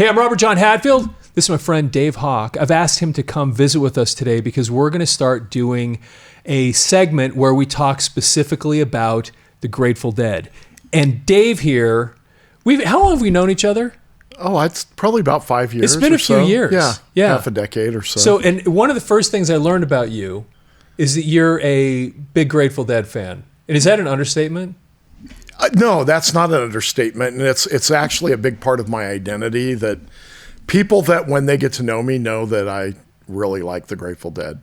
Hey, I'm Robert John Hadfield. This is my friend Dave Hawk. I've asked him to come visit with us today because we're going to start doing a segment where we talk specifically about the Grateful Dead. And Dave here, how long have we known each other? Oh, it's probably about 5 years. It's been a few years. Yeah, half a decade or so. So, and one of the first things I learned about you is that you're a big Grateful Dead fan. And is that an understatement? No, that's not an understatement. And it's actually a big part of my identity that people that when they get to know me know that I really like the Grateful Dead.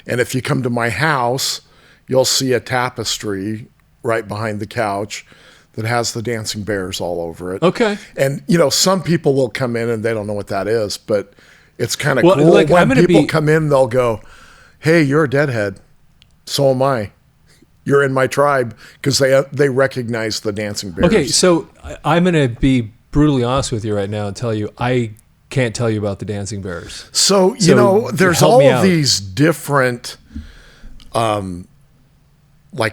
And if you come to my house, you'll see a tapestry right behind the couch that has the dancing bears all over it. Okay. And, some people will come in and they don't know what that is, but it's kind of cool. Like, when people come in, they'll go, hey, you're a Deadhead. So am I. You're in my tribe, because they recognize the dancing bears. Okay, so I'm going to be brutally honest with you right now and tell you I can't tell you about the dancing bears. So there's all of these different, like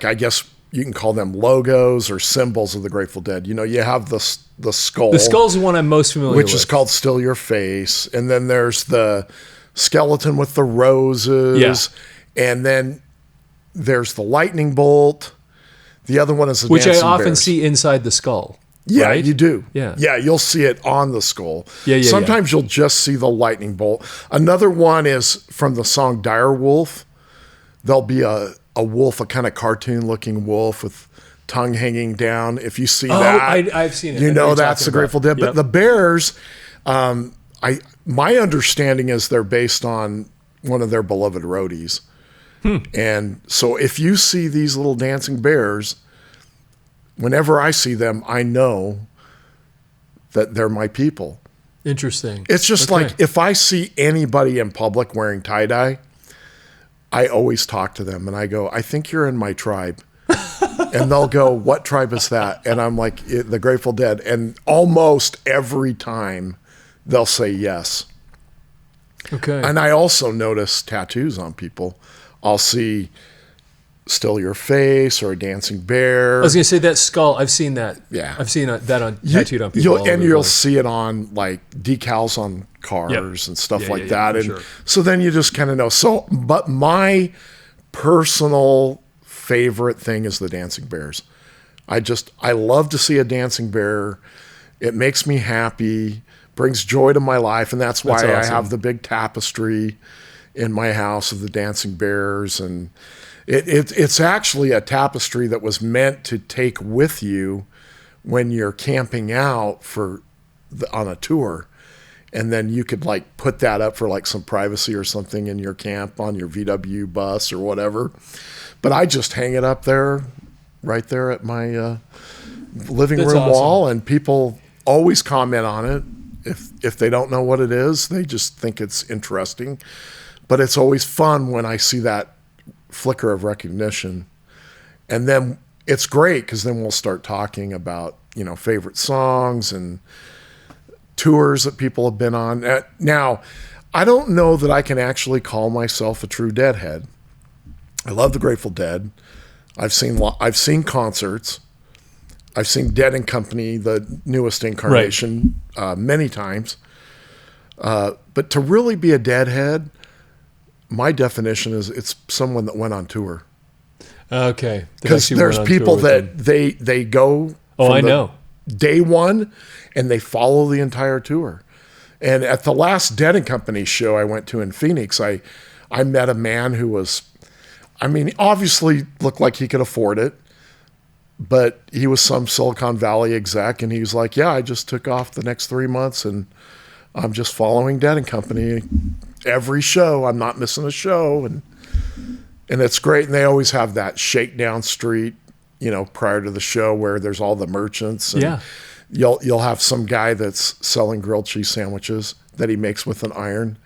I guess you can call them logos or symbols of the Grateful Dead. You have the skull. The skull's the one I'm most familiar with. Which is called Still Your Face. And then there's the skeleton with the roses. Yeah. And then there's the lightning bolt. The other one is the which dancing I often bears. see inside the skull. Yeah, right? you do. Yeah. Yeah, you'll see it on the skull. Yeah. Sometimes you'll just see the lightning bolt. Another one is from the song Direwolf. There'll be a wolf, a kind of cartoon-looking wolf with tongue hanging down. If you see that, I've seen it. You know that's the Grateful Dead. But the bears, my understanding is they're based on one of their beloved roadies. And so if you see these little dancing bears, whenever I see them, I know that they're my people. Interesting. It's just like if I see anybody in public wearing tie-dye, I always talk to them and I go, I think you're in my tribe. And they'll go, what tribe is that? And I'm like, the Grateful Dead. And almost every time they'll say yes. Okay. And I also notice tattoos on people. I'll see Still Your Face or a dancing bear. I was going to say that skull. I've seen that. Yeah. I've seen that on tattooed on people. You'll see it on like decals on cars and stuff like that. And sure. So then you just kind of know. So, but my personal favorite thing is the dancing bears. I love to see a dancing bear. It makes me happy, brings joy to my life. And that's why I have the big tapestry in my house of the dancing bears. And it's actually a tapestry that was meant to take with you when you're camping out on a tour. And then you could like put that up for like some privacy or something in your camp on your VW bus or whatever. But I just hang it up there, right there at my living room wall. And people always comment on it. If they don't know what it is, they just think it's interesting. But it's always fun when I see that flicker of recognition. And then it's great because then we'll start talking about, favorite songs and tours that people have been on. Now, I don't know that I can actually call myself a true Deadhead. I love the Grateful Dead. I've seen concerts. I've seen Dead and Company, the newest incarnation, many times. But to really be a Deadhead, my definition is it's someone that went on tour. Okay. Because there's people that they go know. Day one and they follow the entire tour. And at the last Dead and Company show I went to in Phoenix, I met a man who was, obviously looked like he could afford it, but he was some Silicon Valley exec and he was like, yeah, I just took off the next 3 months and I'm just following Dead and Company. Every show, I'm not missing a show, and it's great. And they always have that Shakedown Street, prior to the show where there's all the merchants. And you'll have some guy that's selling grilled cheese sandwiches that he makes with an iron.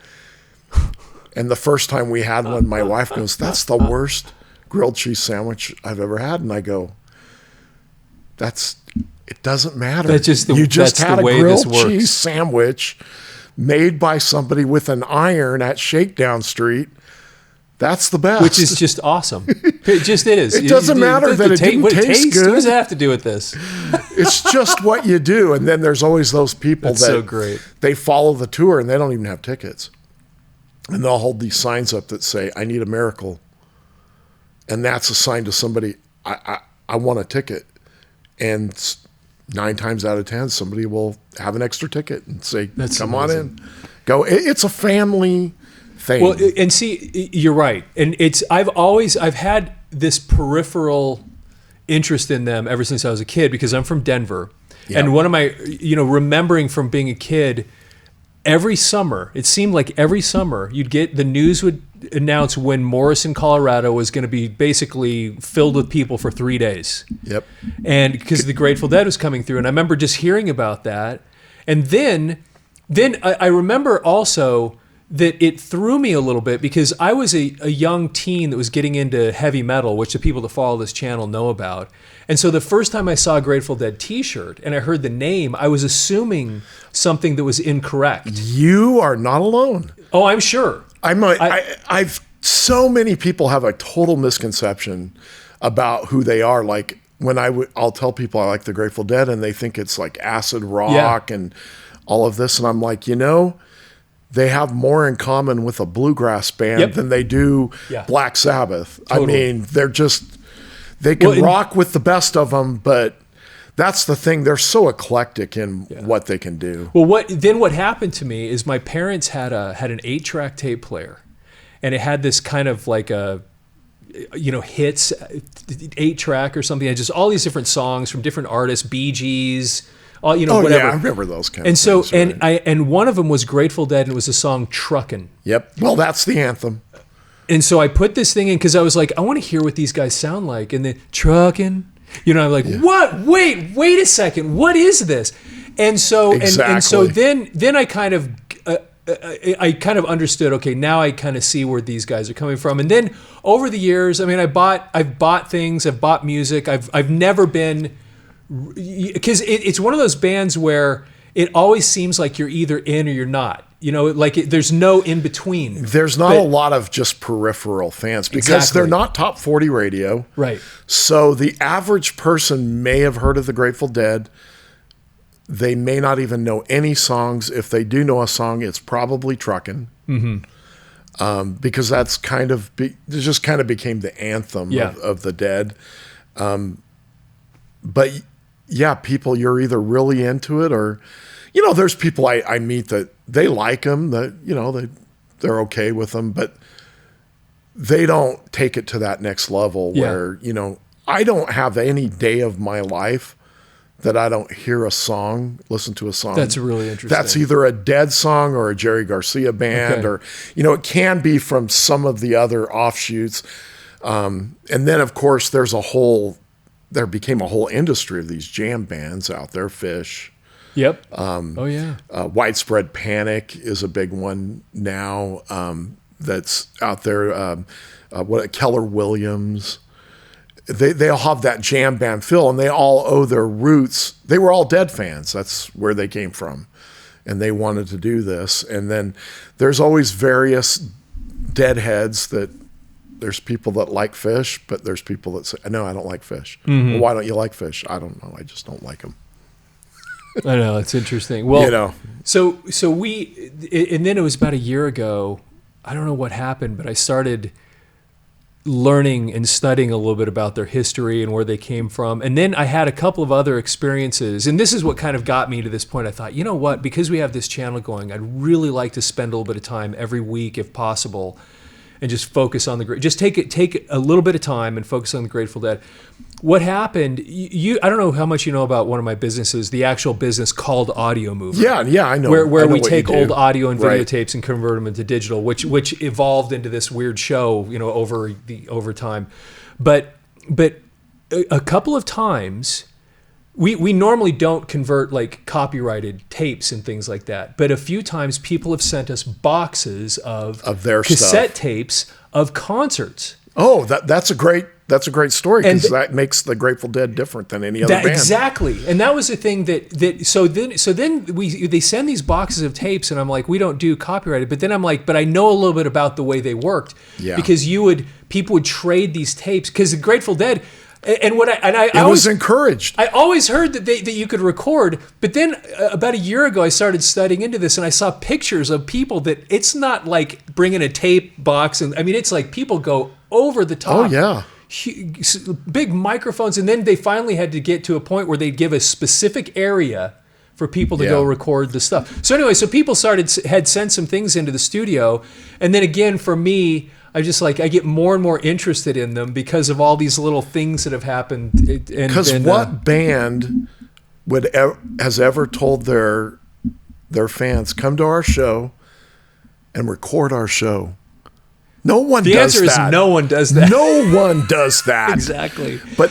And the first time we had one, my wife goes, "That's the worst grilled cheese sandwich I've ever had," and I go, "It doesn't matter. You just had a grilled cheese sandwich made by somebody with an iron at Shakedown Street That's the best. Which is just awesome. It just is. It doesn't matter that it didn't taste good. What does it have to do with this? It's just what you do. And then there's always those people That's so great. They follow the tour and they don't even have tickets. And they'll hold these signs up that say, I need a miracle. And that's a sign to somebody, I want a ticket. And 9 times out of 10, somebody will have an extra ticket and say, come on in. Go. It's a family thing. Well, and see, you're right. And I've had this peripheral interest in them ever since I was a kid because I'm from Denver. Yep. And one of my, remembering from being a kid, every summer, it seemed like every summer you'd get, the news would announce when Morrison, Colorado was going to be basically filled with people for 3 days. Yep. And because the Grateful Dead was coming through. And I remember just hearing about that. And then I remember also that it threw me a little bit because I was a young teen that was getting into heavy metal, which the people that follow this channel know about. And so the first time I saw a Grateful Dead t-shirt and I heard the name, I was assuming something that was incorrect. You are not alone. Oh, I'm sure. I've so many people have a total misconception about who they are. Like when I'll tell people I like the Grateful Dead and they think it's like acid rock and all of this. And I'm like, they have more in common with a bluegrass band than they do Black Sabbath. Totally. I mean, they can rock with the best of them, but that's the thing. They're so eclectic in what they can do. Well, what happened to me is my parents had an 8-track tape player, and it had this kind of like a, hits 8-track or something. And just all these different songs from different artists, Bee Gees, whatever. Yeah, I remember those kind and of things. So, and one of them was Grateful Dead, and it was the song "Truckin'." Yep. Well, that's the anthem. And so I put this thing in because I was like, I want to hear what these guys sound like. And then "Truckin'," I'm like, what? Wait a second. What is this? And so, and so then I kind of, I kind of understood, okay, now I kind of see where these guys are coming from. And then over the years, I mean, I've bought things, I've bought music. I've never been, because it's one of those bands where it always seems like you're either in or you're not. There's no in between. There's not a lot of just peripheral fans because they're not top 40 radio. Right. So the average person may have heard of the Grateful Dead. They may not even know any songs. If they do know a song, it's probably Truckin'. Mm-hmm. Because that's it just kind of became the anthem of the Dead. But yeah, people, you're either really into it or, there's people I meet that they like them, that, they're okay with them, but they don't take it to that next level where, I don't have any day of my life that I don't hear a song, listen to a song. That's really interesting. That's either a Dead song or a Jerry Garcia band or, it can be from some of the other offshoots. And then of course there became a whole industry of these jam bands out there, Fish. Yep. Widespread Panic is a big one now that's out there. Keller Williams. They all have that jam band feel, and they all owe their roots. They were all Dead fans. That's where they came from, and they wanted to do this. And then there's always various Deadheads that. There's people that like Fish, but there's people that say, no, I don't like Fish. Mm-hmm. Well, why don't you like Fish? I don't know. I just don't like them. I know. It's interesting. Well, so and then it was about a year ago. I don't know what happened, but I started learning and studying a little bit about their history and where they came from. And then I had a couple of other experiences. And this is what kind of got me to this point. I thought, you know what? Because we have this channel going, I'd really like to spend a little bit of time every week, if possible, and just focus on just take a little bit of time and focus on the Grateful Dead. What happened? I don't know how much you know about one of my businesses, the actual business called Audiomover. Yeah, I know. Where we take old audio and videotapes and convert them into digital, which evolved into this weird show, over time. But a couple of times. We normally don't convert like copyrighted tapes and things like that, but a few times people have sent us boxes of their cassette stuff. Tapes of concerts. Oh, that's a great That's a great story, because that makes the Grateful Dead different than any other band. Exactly, and that was the thing so then they send these boxes of tapes, and I'm like, we don't do copyrighted. But then I'm like, but I know a little bit about the way they worked, because people would trade these tapes, because the Grateful Dead. And I was encouraged. I always heard that you could record, but then about a year ago I started studying into this, and I saw pictures of people that it's not like bringing a tape box, and I mean it's like people go over the top. Oh yeah, big microphones, and then they finally had to get to a point where they'd give a specific area for people to go record the stuff. So anyway, so people had sent some things into the studio, and then again for me, I get more and more interested in them because of all these little things that have happened. Because what band has ever told their fans, come to our show and record our show? No one does that. The answer is no one does that. No one does that. Exactly. But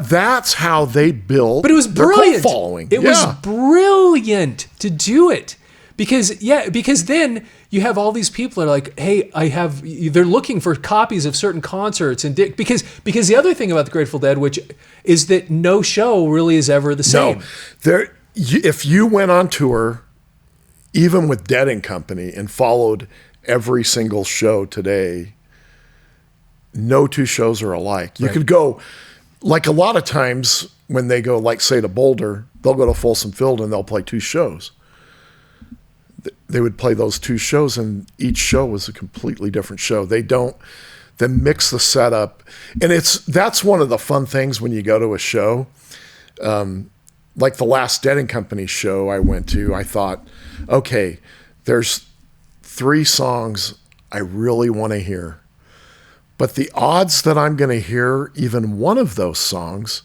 that's how they built. But it was brilliant. Their cult following. It was brilliant to do it. Because then you have all these people that are like, hey, they're looking for copies of certain concerts, and because the other thing about the Grateful Dead, which is that no show really is ever the same. No, if you went on tour, even with Dead and Company, and followed every single show today, no two shows are alike. You could go, like a lot of times when they go, like say to Boulder, they'll go to Folsom Field and they'll play two shows. They would play those two shows, and each show was a completely different show. They mix the setup, and that's one of the fun things when you go to a show. Like the last Dead and Company show I went to, I thought, okay, there's 3 songs I really want to hear, but the odds that I'm going to hear even one of those songs,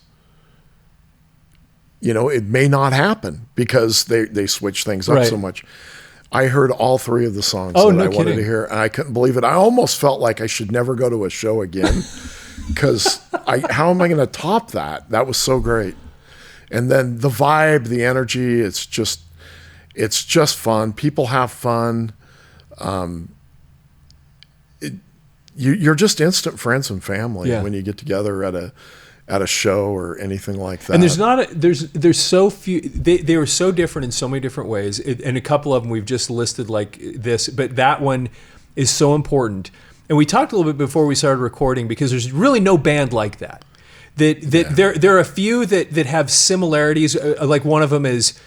it may not happen because they switch things up so much. I heard all 3 of the songs that I wanted to hear, and I couldn't believe it. I almost felt like I should never go to a show again, because how am I going to top that? That was so great. And then the vibe, the energy, it's just fun. People have fun. You're just instant friends and family when you get together at a show or anything like that. And there's so few. They were so different in so many different ways, and a couple of them we've just listed like this, but that one is so important. And we talked a little bit before we started recording, because there's really no band like that. There are a few that have similarities. Like one of them is,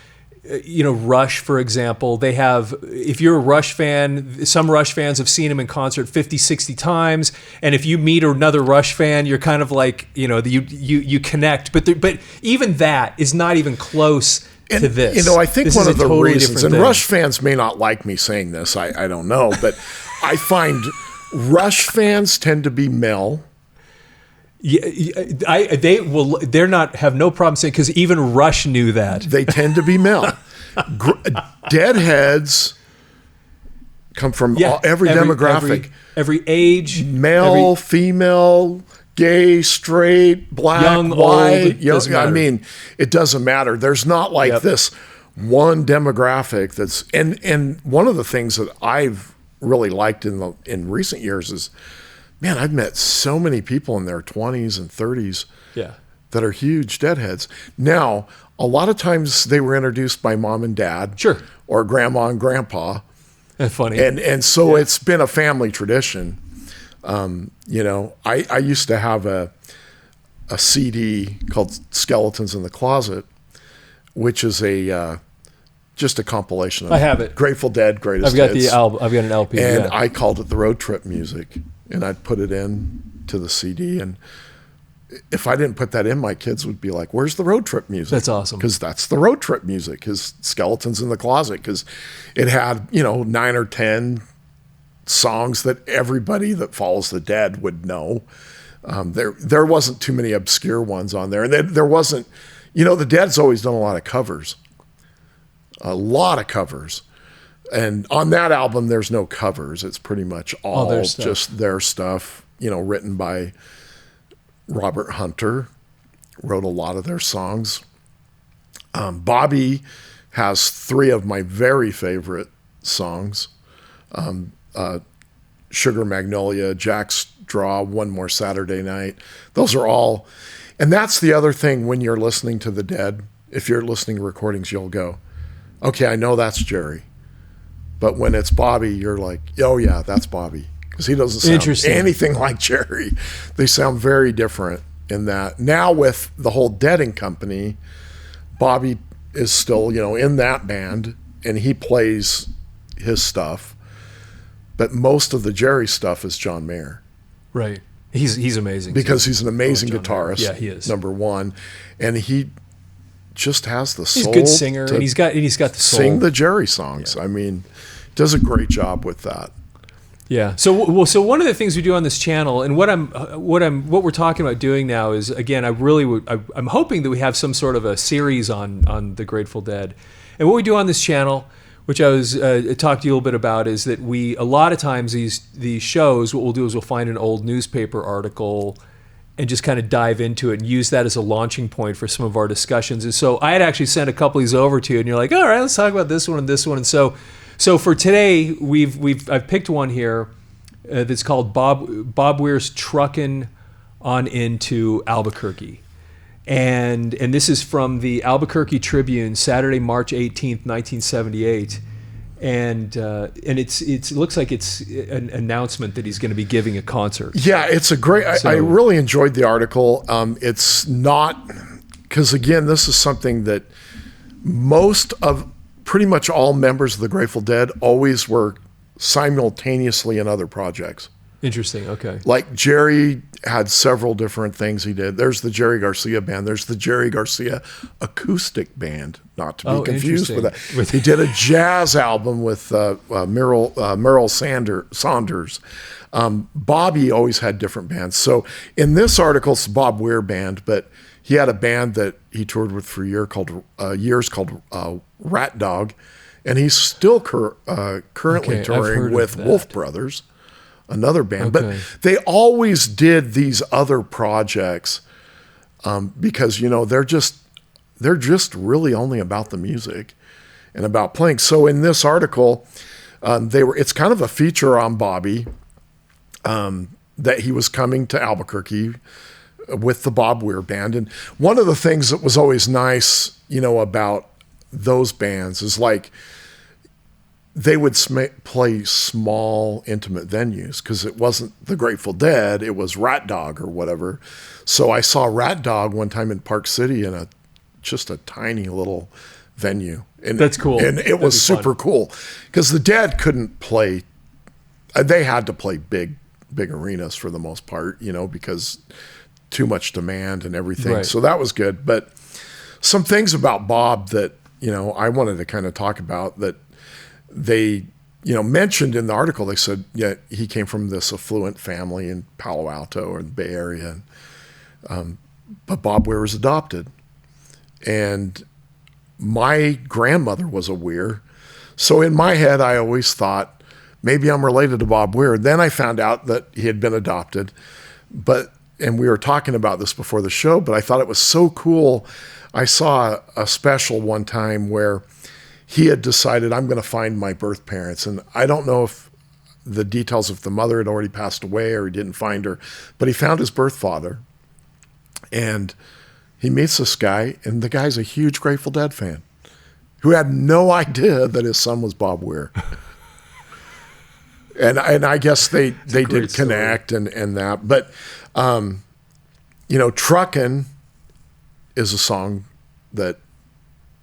Rush, for example. They have, if you're a Rush fan, some Rush fans have seen him in concert 50, 60 times. And if you meet another Rush fan, you're kind of like, you connect. But even that is not even close to this. I think one of the reasons, and Rush fans may not like me saying this, I don't know, but I find Rush fans tend to be male. Yeah, they're not have no problem saying, because even Rush knew that. They tend to be male. Deadheads come from every demographic, every age, male, female, gay, straight, black, young, white. Old, I mean, it doesn't matter. There's not like this one demographic that's and one of the things that I've really liked in recent years is, man, I've met so many people in their 20s and 30s that are huge Deadheads. Now, a lot of times they were introduced by mom and dad, or grandma and grandpa. That's funny. And so it's been a family tradition. I used to have a CD called Skeletons in the Closet, which is just a compilation of I have it. Grateful Dead greatest hits. I've got an LP. And I called it the road trip music. And I'd put it in to the CD, and if I didn't put that in, my kids would be like, "Where's the road trip music?" That's awesome, because that's the road trip music. Is Skeletons in the Closet, because it had 9 or 10 songs that everybody that follows the Dead would know. There wasn't too many obscure ones on there, and there wasn't. The Dead's always done a lot of covers. And on that album, there's no covers. It's pretty much all just their stuff, written by Robert Hunter, wrote a lot of their songs. Bobby has 3 of my very favorite songs. Sugar Magnolia, Jack's Draw, One More Saturday Night. Those are all, and that's the other thing when you're listening to the Dead. If you're listening to recordings, you'll go, okay, I know that's Jerry. But when it's Bobby, you're like, oh yeah, that's Bobby. Because he doesn't sound anything like Jerry. They sound very different in that. Now with the whole Deading Company, Bobby is still, in that band, and he plays his stuff. But most of the Jerry stuff is John Mayer. Right. He's amazing. Because he's an amazing guitarist. Mayer. Yeah, he is. Number one. And he just has the soul. He's a good singer, and he's got the soul. Sing the Jerry songs. Yeah. I mean, does a great job with that. Yeah. So one of the things we do on this channel, and what we're talking about doing now is, again, I'm hoping that we have some sort of a series on the Grateful Dead. And what we do on this channel, which I was talked to you a little bit about, is that a lot of times these shows, what we'll do is we'll find an old newspaper article and just kind of dive into it and use that as a launching point for some of our discussions. And so I had actually sent a couple of these over to you, and you're like, all right, let's talk about this one and this one. And so for today, I've picked one here that's called Bob Weir's Truckin' on into Albuquerque. And this is from the Albuquerque Tribune, Saturday, March 18th, 1978. And it looks like it's an announcement that he's going to be giving a concert. Yeah, it's a great. I really enjoyed the article. It's not, because again, this is something that pretty much all members of the Grateful Dead always were simultaneously in other projects. Interesting. Okay. Like Jerry had several different things he did. There's the Jerry Garcia band. There's the Jerry Garcia acoustic band, not to be confused with that. He did a jazz album with Merle Saunders. Bobby always had different bands. So in this article, it's Bob Weir band, but he had a band that he toured with for years called RatDog, and he's still currently touring with Wolf Brothers, another band. Okay. But they always did these other projects because they're just really only about the music and about playing. So in this article, it's kind of a feature on Bobby that he was coming to Albuquerque with the Bob Weir band. And one of the things that was always nice, about those bands is like they would play small, intimate venues because it wasn't the Grateful Dead, it was RatDog or whatever. So I saw RatDog one time in Park City in just a tiny little venue. And that's cool. And it was super cool because the Dead couldn't play. They had to play big arenas for the most part, because too much demand and everything. Right. So that was good. But some things about Bob that, I wanted to kind of talk about that they, mentioned in the article. They said, yeah, he came from this affluent family in Palo Alto or the Bay Area. But Bob Weir was adopted. And my grandmother was a Weir. So in my head, I always thought, maybe I'm related to Bob Weir. Then I found out that he had been adopted. And we were talking about this before the show, but I thought it was so cool. I saw a special one time where he had decided, I'm going to find my birth parents. And I don't know if the details if the mother had already passed away or he didn't find her, but he found his birth father. And he meets this guy, and the guy's a huge Grateful Dead fan who had no idea that his son was Bob Weir. And I guess they did connect and that. But, Truckin' is a song that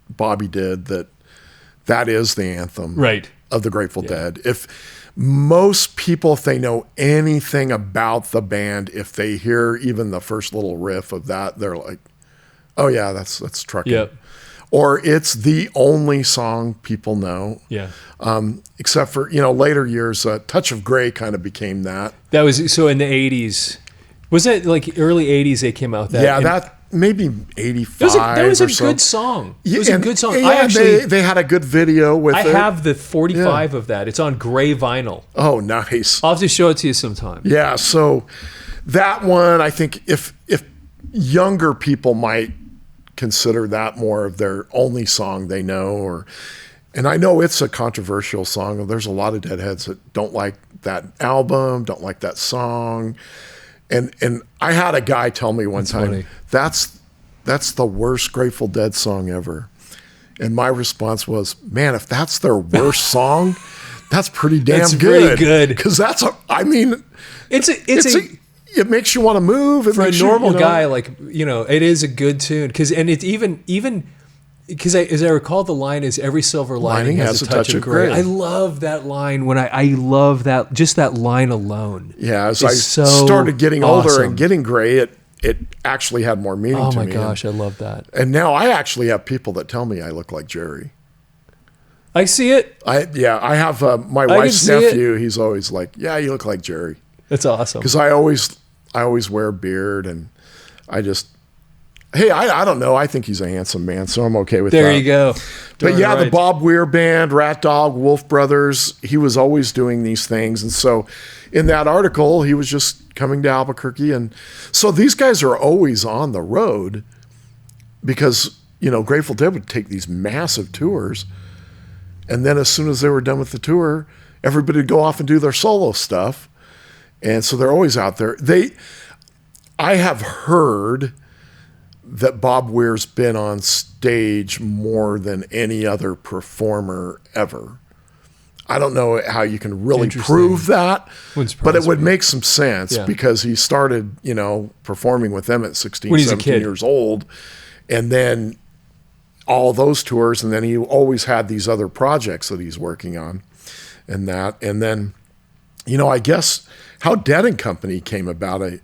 Bobby did that is the anthem of the Grateful Dead. If most people, if they know anything about the band, if they hear even the first little riff of that, they're like, oh yeah, that's Truckin'. Yep. Or it's the only song people know. Yeah. Except for, later years, Touch of Grey kind of became that. That was, so in the 80s, was it like early 80s they came out with that? Yeah, that maybe 85 that was a or so. good song. It was Yeah, a good song. Yeah, they had a good video with it. I have the 45 of that. It's on gray vinyl. Oh, nice. I'll have to show it to you sometime. Yeah, so that one, I think if younger people might consider that more of their only song they know, and I know it's a controversial song. There's a lot of Deadheads that don't like that album, don't like that song. And I had a guy tell me one time, funny. that's the worst Grateful Dead song ever. And my response was, man, if that's their worst song, that's pretty damn That's good. pretty good. Because it makes you want to move. For a normal guy, like, it is a good tune. Because as I recall, the line is every silver lining has a touch of gray. I love that line. I love that, just that line alone. Yeah, as I started getting older and getting gray, it actually had more meaning to me. Oh my gosh, I love that. And now I actually have people that tell me I look like Jerry. I see it. I have my wife's nephew. He's always like, yeah, you look like Jerry. That's awesome. Because I always wear a beard, and I don't know. I think he's a handsome man, so I'm okay with that. There you go. But yeah, the Bob Weir Band, RatDog, Wolf Brothers, he was always doing these things. And so in that article, he was just coming to Albuquerque. And so these guys are always on the road because, Grateful Dead would take these massive tours. And then as soon as they were done with the tour, everybody would go off and do their solo stuff. And so they're always out there. I have heard that Bob Weir's been on stage more than any other performer ever. I don't know how you can really prove that, but it would make some sense because he started, performing with them at 16, 17 years old. And then all those tours, and then he always had these other projects that he's working on and that. And then, I guess how Dead and Company came about, I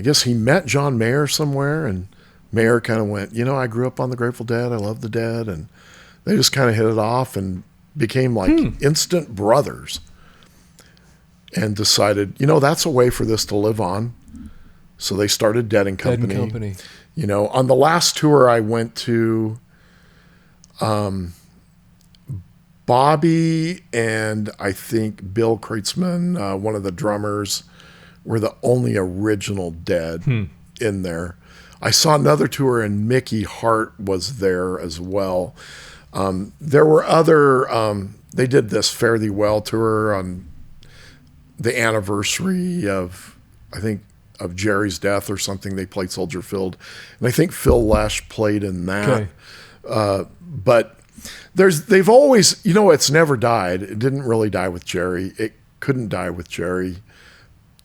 guess he met John Mayer somewhere, and Mayer kind of went, I grew up on the Grateful Dead. I love the Dead. And they just kind of hit it off and became like instant brothers and decided, that's a way for this to live on. So they started Dead and Company. On the last tour I went to, Bobby and I think Bill Kreitzman, one of the drummers, were the only original Dead in there. I saw another tour and Mickey Hart was there as well. There were other, they did this Fare Thee Well tour on the anniversary of Jerry's death or something. They played Soldier Field. And I think Phil Lesh played in that. Okay. But they've always, it's never died. It didn't really die with Jerry. It couldn't die with Jerry.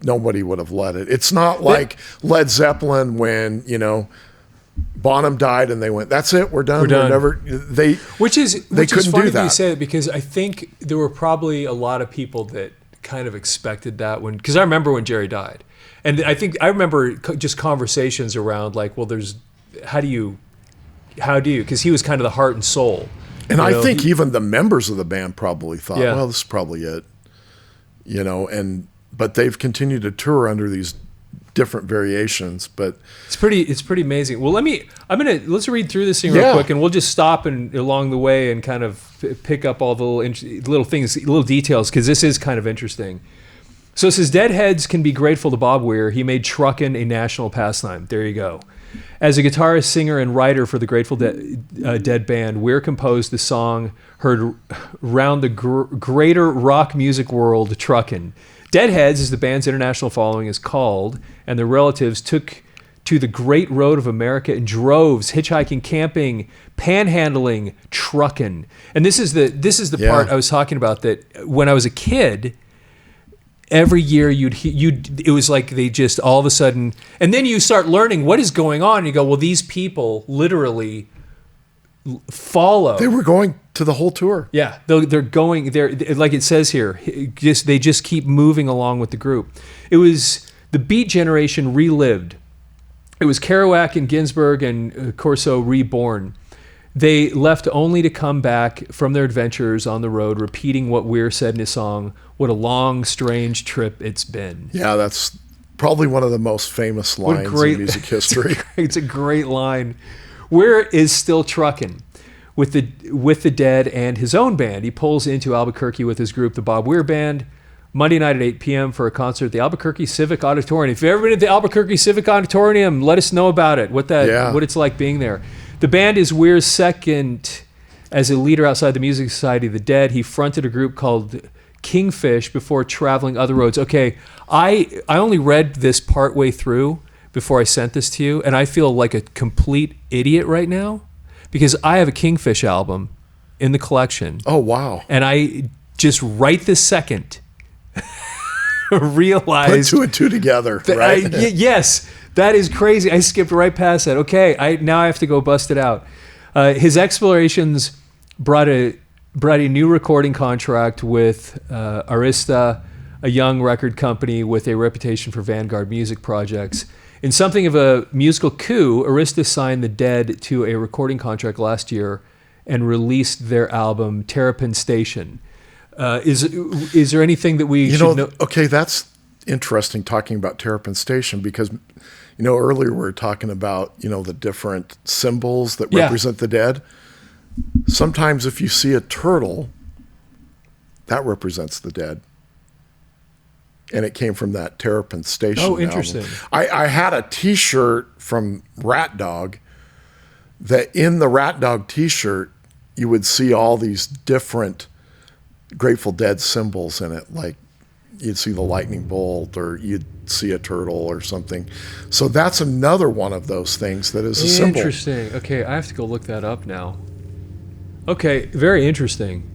Nobody would have let it. It's not like Led Zeppelin when, Bonham died and they went, that's it, we're done. Which is funny that you say it, because I think there were probably a lot of people that kind of expected that because I remember when Jerry died. And I remember just conversations around like, well, how do you, because he was kind of the heart and soul. And I think even the members of the band probably thought, well, this is probably it, but they've continued to tour under these different variations. But it's pretty amazing. Well, let's read through this thing real quick, and we'll just stop along the way and kind of pick up all the little things, little details, because this is kind of interesting. So it says, Deadheads can be grateful to Bob Weir. He made truckin' a national pastime. There you go. As a guitarist, singer, and writer for the Grateful Dead band, Weir composed the song heard round the greater rock music world, Truckin'. Deadheads, as the band's international following is called, and their relatives took to the great road of America in droves, hitchhiking, camping, panhandling, truckin'. And this is the part I was talking about, that when I was a kid, every year it was like they just all of a sudden, and then you start learning what is going on, and you go, well, these people literally follow. They were going to the whole tour. Yeah, they're going there, like it says here. They just keep moving along with the group. It was the Beat Generation relived. It was Kerouac and Ginsberg and Corso reborn. They left only to come back from their adventures on the road, repeating what Weir said in his song, "What a long, strange trip it's been." Yeah, that's probably one of the most famous lines in music history. It's a great line. Weir is still trucking with the Dead and his own band. He pulls into Albuquerque with his group, the Bob Weir Band, Monday night at 8 p.m. for a concert at the Albuquerque Civic Auditorium. If you've ever been at the Albuquerque Civic Auditorium, let us know about it, what it's like being there. The band is Weir's second as a leader outside the Music Society of the Dead. He fronted a group called Kingfish before traveling other roads. Okay, I only read this partway through before I sent this to you, and I feel like a complete idiot right now because I have a Kingfish album in the collection. Oh, wow. And I just right this second realized... Put two and two together, right? Yes, that is crazy. I skipped right past that. Okay, now I have to go bust it out. His explorations brought a new recording contract with Arista, a young record company with a reputation for vanguard music projects. In something of a musical coup, Arista signed the Dead to a recording contract last year and released their album Terrapin Station. Is there anything that we should know? Okay, that's interesting talking about Terrapin Station because, earlier we were talking about, the different symbols that represent the dead. Sometimes if you see a turtle, that represents the dead. And it came from that Terrapin Station album. Interesting. I had a T-shirt from RatDog that in the RatDog T-shirt, you would see all these different Grateful Dead symbols in it. Like you'd see the lightning bolt or you'd see a turtle or something. So that's another one of those things that is a symbol. Interesting. Okay, I have to go look that up now. Okay, very interesting.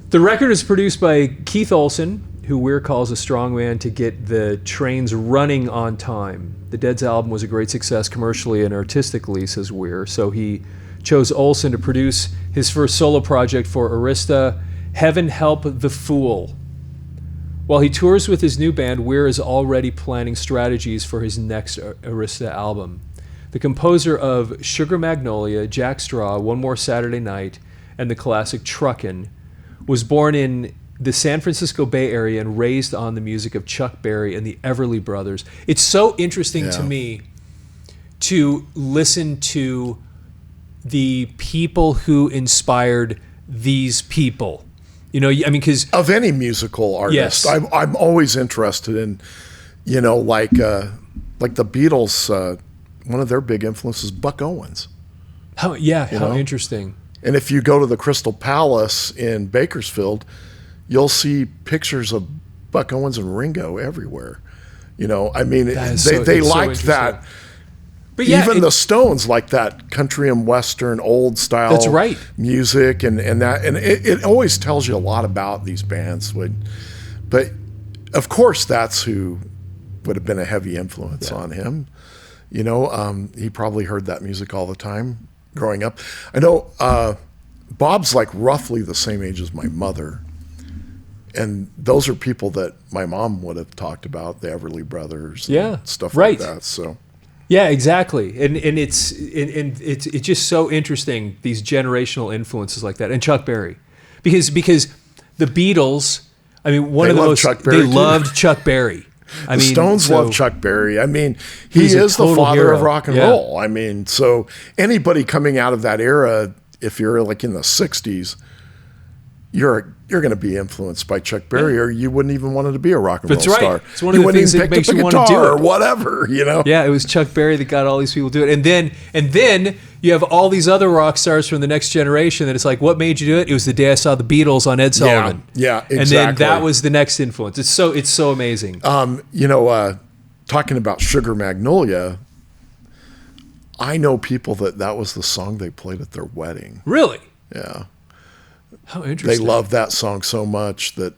The record is produced by Keith Olsen, who Weir calls a strongman to get the trains running on time. The Dead's album was a great success commercially and artistically, says Weir, so he chose Olsen to produce his first solo project for Arista, Heaven Help the Fool. While he tours with his new band, Weir is already planning strategies for his next Arista album. The composer of Sugar Magnolia, Jack Straw, One More Saturday Night, and the classic Truckin', was born in the San Francisco Bay Area and raised on the music of Chuck Berry and the Everly Brothers. It's so interesting to me to listen to the people who inspired these people. Because of any musical artist, yes. I'm always interested in, like the Beatles. One of their big influences, Buck Owens. How interesting. And if you go to the Crystal Palace in Bakersfield, you'll see pictures of Buck Owens and Ringo everywhere. They liked that. But even the Stones like that country and western old style that's right. music and it always tells you a lot about these bands. But of course that's who would have been a heavy influence on him. He probably heard that music all the time growing up. I know Bob's like roughly the same age as my mother. And those are people that my mom would have talked about, the Everly Brothers and stuff like that. So yeah, exactly. And it's just so interesting, these generational influences like that. And Chuck Berry. Because the Beatles, they loved Chuck Berry. The Stones love Chuck Berry. He is the father hero. of rock and roll. So anybody coming out of that era, if you're like in the 60s, you're going to be influenced by Chuck Berry, or you wouldn't even want to be a rock and roll star. It's one of the things that makes you want to do it or whatever, Yeah, it was Chuck Berry that got all these people to do it, and then you have all these other rock stars from the next generation. That it's like, what made you do it? It was the day I saw the Beatles on Ed Sullivan. Yeah, exactly. And then that was the next influence. It's so amazing. Talking about Sugar Magnolia, I know people that was the song they played at their wedding. Really? Yeah. How interesting. They loved that song so much that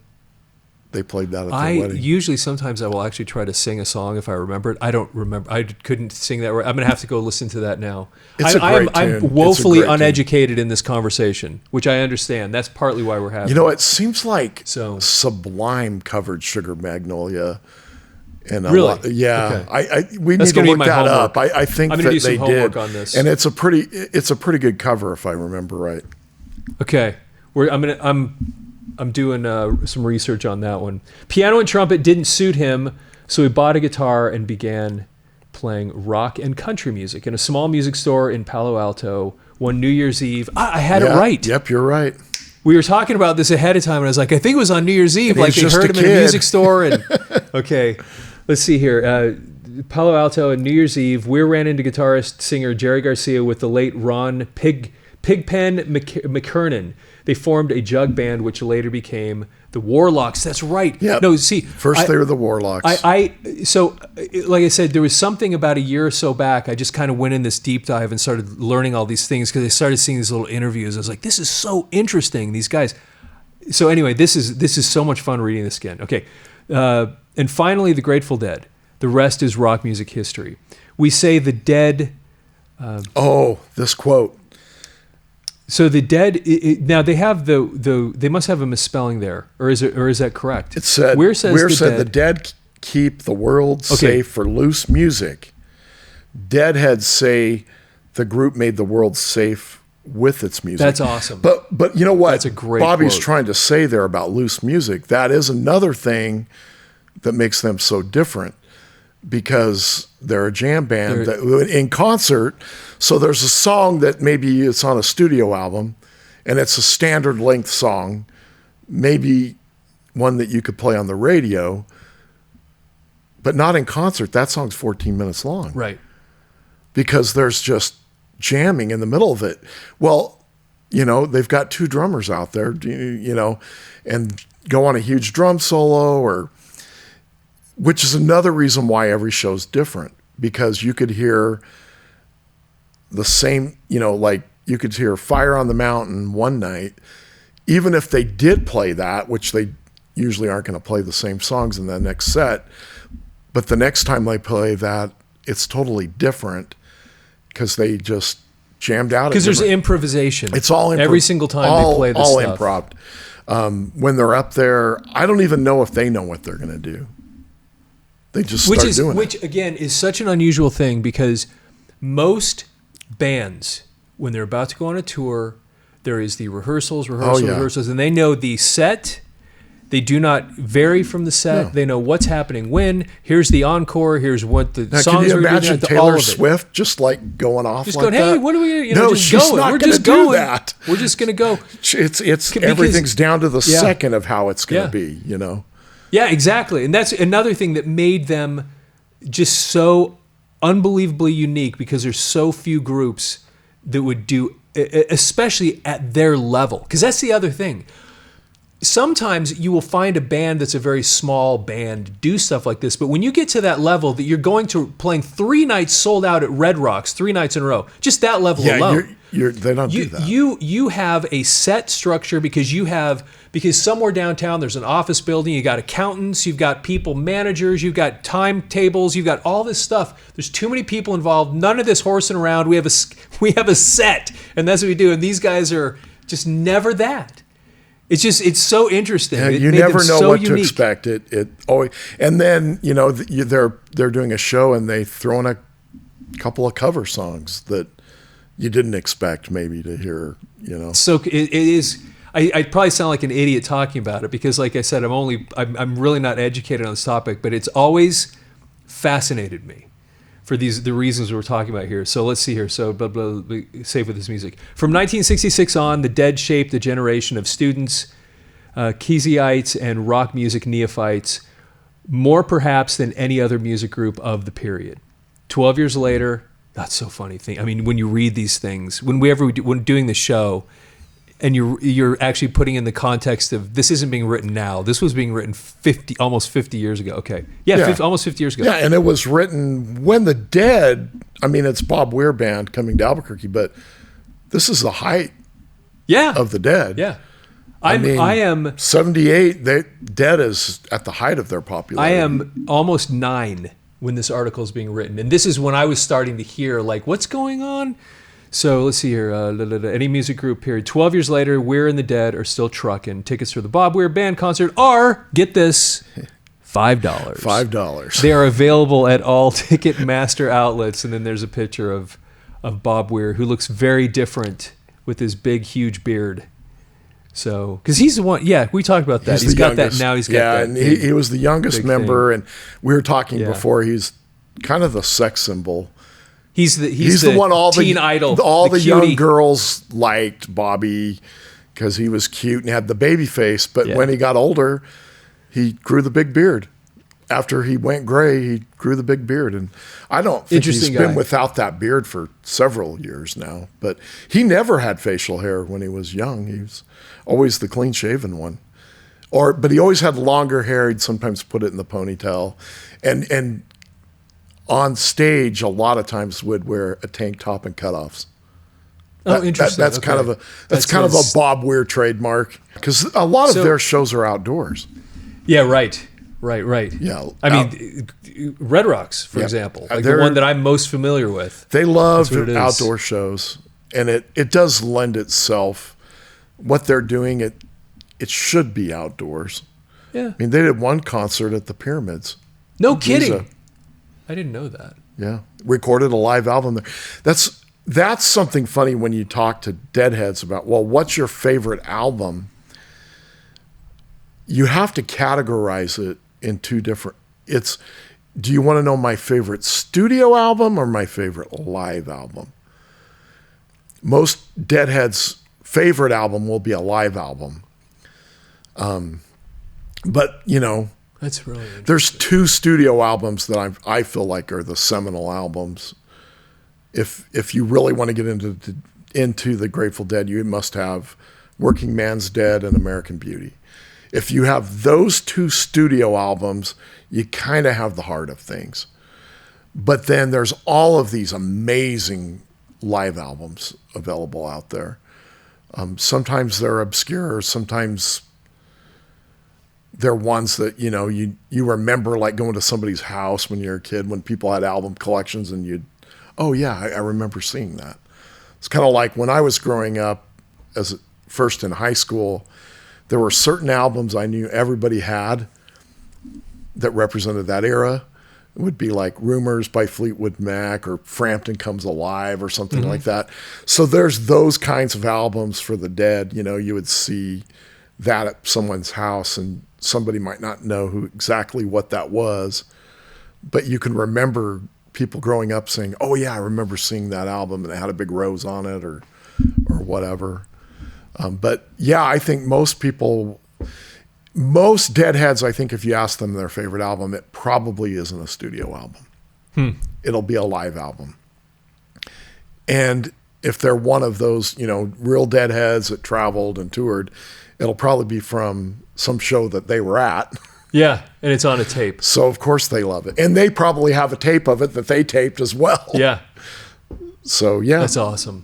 they played that at their wedding. Usually, sometimes I will actually try to sing a song if I remember it. I don't remember. I couldn't sing that right. I'm going to have to go listen to that now. It's a great tune. I'm woefully uneducated in this conversation, which I understand. That's partly why we're having it seems like Sublime covered Sugar Magnolia. And really? We need to look that up. I think that do some they homework did. On this. And it's a pretty good cover if I remember right. Okay. I'm doing some research on that one. Piano and trumpet didn't suit him, so he bought a guitar and began playing rock and country music in a small music store in Palo Alto one New Year's Eve. I had it right. Yep, you're right. We were talking about this ahead of time, and I was like, I think it was on New Year's Eve. Like they heard him in a music store. And okay, let's see here. Palo Alto and New Year's Eve, Weir ran into guitarist singer Jerry Garcia with the late Ron Pigpen McKernan. They formed a jug band, which later became the Warlocks. That's right. Yep. No, see, First they were the Warlocks. So, like I said, there was something about a year or so back. I just kind of went in this deep dive and started learning all these things because I started seeing these little interviews. I was like, this is so interesting. These guys. So anyway, this is so much fun reading this again. Okay, and finally, the Grateful Dead. The rest is rock music history. We say the Dead. This quote. So the Dead. Now they have they must have a misspelling there, or is that correct? It said Weir said the Dead keep the world safe for loose music. Deadheads say the group made the world safe with its music. That's awesome. But you know what? That's a great Bobby's quote. trying to say there about loose music. That is another thing that makes them so different, because they're a jam band that in concert. So there's a song that maybe it's on a studio album and it's a standard length song, maybe one that you could play on the radio, but not in concert. That song's 14 minutes long. Right. Because there's just jamming in the middle of it. Well, they've got two drummers out there, and go on a huge drum solo, which is another reason why every show's different, because you could hear the same, like you could hear Fire on the Mountain one night, even if they did play that, which they usually aren't going to play the same songs in the next set, but the next time they play that, it's totally different because they just jammed out. Because there's improvisation. It's all every single time they play this all stuff. improv. When they're up there, I don't even know if they know what they're going to do. They just start doing it. Which again is such an unusual thing, because most bands, when they're about to go on a tour, there is the rehearsals, and they know the set. They do not vary from the set. No. They know what's happening when. Here's the encore. Here's what the songs are. Can you imagine Taylor Swift just like going off just like going, that? Hey, what are we? No, just she's going. not We're going just to going. do that. We're just going to go. It's everything's down to the second of how it's going to be. Yeah, exactly. And that's another thing that made them just so unbelievably unique, because there's so few groups that would do, especially at their level. Because that's the other thing. Sometimes you will find a band that's a very small band do stuff like this, but when you get to that level that you're going to playing 3 nights sold out at Red Rocks, 3 nights in a row, just that level alone. They don't do that. You have a set structure because somewhere downtown there's an office building, you got accountants, you've got people managers, you've got timetables, you've got all this stuff. There's too many people involved. None of this horsing around. We have a set, and that's what we do. And these guys are just never that. It's so interesting. Yeah, you never know what to expect. It always, and then they're doing a show and they throw in a couple of cover songs that you didn't expect maybe to hear. So it is. I probably sound like an idiot talking about it, because, like I said, I'm really not educated on this topic, but it's always fascinated me for the reasons we're talking about here. So let's see here. So blah, blah, blah, safe with this music. From 1966 on, the Dead shaped a generation of students, Kesyites, and rock music neophytes, more perhaps than any other music group of the period. 12 years later, that's so funny thing. I mean, when you read these things, when doing the show, and you're actually putting in the context of this isn't being written now. This was being written almost 50 years ago. Okay. Yeah. Almost 50 years ago. Yeah, and it was written when the Dead, it's Bob Weir band coming to Albuquerque, but this is the height of the Dead. Yeah. I am 78, Dead is at the height of their popularity. I am almost 9 when this article is being written. And this is when I was starting to hear, like, what's going on? So let's see here. Any music group period. 12 years later, Weir and the Dead are still trucking. Tickets for the Bob Weir band concert are, get this, $5. $5. They are available at all Ticketmaster outlets. And then there's a picture of Bob Weir, who looks very different with his big, huge beard. So, because he's the one, we talked about that. He's got youngest. That now. He's got that. And he was the youngest member, and we were talking before. He's kind of the sex symbol. He's the one all teen idol. All the young girls liked Bobby because he was cute and had the baby face. But when he got older, he grew the big beard. after he went gray, he grew the big beard. And I don't think he's been without that beard for several years now. But he never had facial hair when he was young. He was always the clean-shaven one. But he always had longer hair. He'd sometimes put it in the ponytail. And on stage, a lot of times would wear a tank top and cutoffs. Interesting. That's kind of a Bob Weir trademark, because a lot of their shows are outdoors. Yeah, right. Yeah, I mean, Red Rocks, for example, like the one that I'm most familiar with. They love outdoor shows, and it does lend itself. What they're doing, it should be outdoors. Yeah, I mean, they did one concert at the Pyramids. No kidding. I didn't know that. Yeah, recorded a live album there. That's something funny when you talk to Deadheads about, well, what's your favorite album? You have to categorize it in two different, do you want to know my favorite studio album or my favorite live album? Most Deadheads' favorite album will be a live album. But, that's really interesting. There's two studio albums that I feel like are the seminal albums. If you really want to get into the Grateful Dead, you must have Workingman's Dead and American Beauty. If you have those two studio albums, you kind of have the heart of things. But then there's all of these amazing live albums available out there. Sometimes they're obscure. Sometimes they're ones that, you remember, like going to somebody's house when you're a kid, when people had album collections, and oh yeah, I remember seeing that. It's kind of like when I was growing up, first in high school, there were certain albums I knew everybody had that represented that era. It would be like Rumors by Fleetwood Mac or Frampton Comes Alive or something like that. So there's those kinds of albums for the Dead. You would see that at someone's house, and somebody might not know exactly what that was, but you can remember people growing up saying, oh yeah, I remember seeing that album and it had a big rose on it or whatever. But yeah, I think most Deadheads, I think if you ask them their favorite album, it probably isn't a studio album. It'll be a live album. And if they're one of those, real Deadheads that traveled and toured, it'll probably be from some show that they were at. Yeah, and it's on a tape. So, of course, they love it. And they probably have a tape of it that they taped as well. Yeah. So, yeah. That's awesome.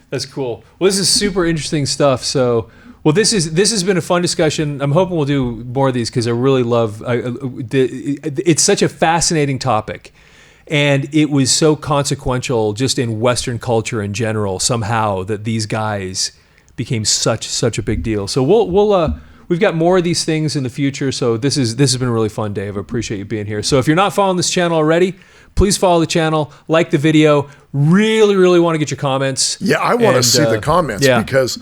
That's cool. Well, this is super interesting stuff. So, this has been a fun discussion. I'm hoping we'll do more of these because I really love it's such a fascinating topic. And it was so consequential just in Western culture in general, somehow, that these guys became such a big deal. So we've got more of these things in the future. So this has been a really fun, Dave. I appreciate you being here. So if you're not following this channel already, please follow the channel, like the video. Really want to get your comments. Yeah, I want to see the comments because,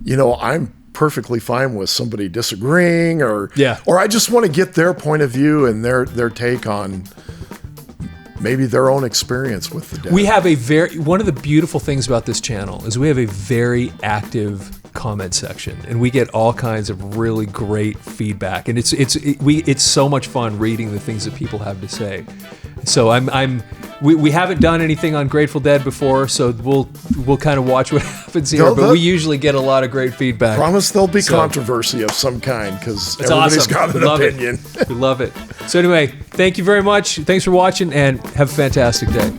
I'm perfectly fine with somebody disagreeing or I just want to get their point of view and their take on maybe their own experience with the Dead. We have one of the beautiful things about this channel is we have a very active comment section, and we get all kinds of really great feedback, and it's so much fun reading the things that people have to say. So we haven't done anything on Grateful Dead before, so we'll kind of watch what happens here. But we usually get a lot of great feedback. Promise there'll be controversy of some kind because everybody's got an opinion. We love it. So anyway, thank you very much. Thanks for watching, and have a fantastic day.